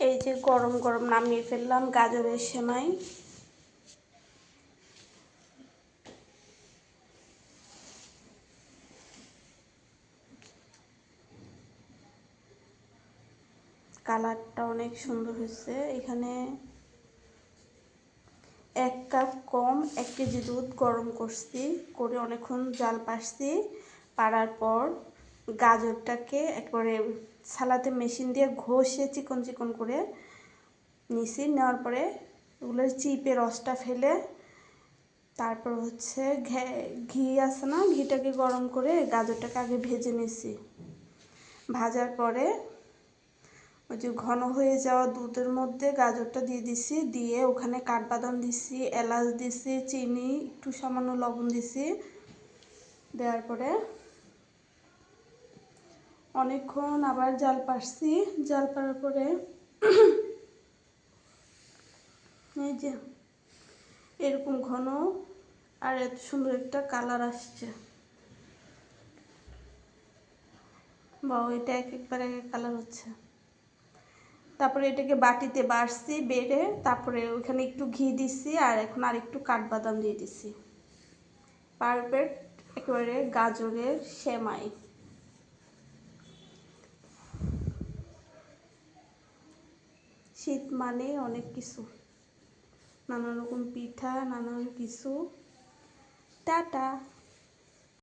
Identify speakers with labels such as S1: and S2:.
S1: এই যে গরম গরম নামিয়ে ফেললাম গাজরের সেমাই। কালারটা অনেক সুন্দর হয়েছে। এখানে 1 কাপ কম 1 কেজি দুধ গরম করছি, করে অনেকক্ষণ জাল পাড়ছি। পাড়ার পর গাজরটাকে একবারে ছালাতে মেশিন দিয়ে ঘষে চিকন চিকন করে নিছি। নেওয়ার পরে ওগুলোর চিপে রসটা ফেলে তারপর হচ্ছে ঘি আছে না, ঘিটাকে গরম করে গাজরটাকে আগে ভেজে নিছি। ভাজার পরে ওই যে ঘন হয়ে যাওয়া দুধের মধ্যে গাজরটা দিয়ে দিছি, দিয়ে ওখানে কাঠবাদাম দিছি, এলাচ দিছি, চিনি, একটু সামান্য লবণ দিছি। দেওয়ার পরে অনেকক্ষণ আবার জাল পাড়ছি। জাল পাড়ার পরে এই যে এরকম ঘন আর এত সুন্দর একটা কালার আসছে। বা এটা একবার এক কালার হচ্ছে। তারপরে এটাকে বাটিতে বাড়ছি, বেড়ে তারপরে ওইখানে একটু ঘি দিছি আর এখন আর একটু কাঠবাদাম দিয়ে দিছি। পারফেক্ট একেবারে গাজরের সেমাই। শীত মানে অনেক কিছু, নানা রকম পিঠা, নানান কিছু। টাটা।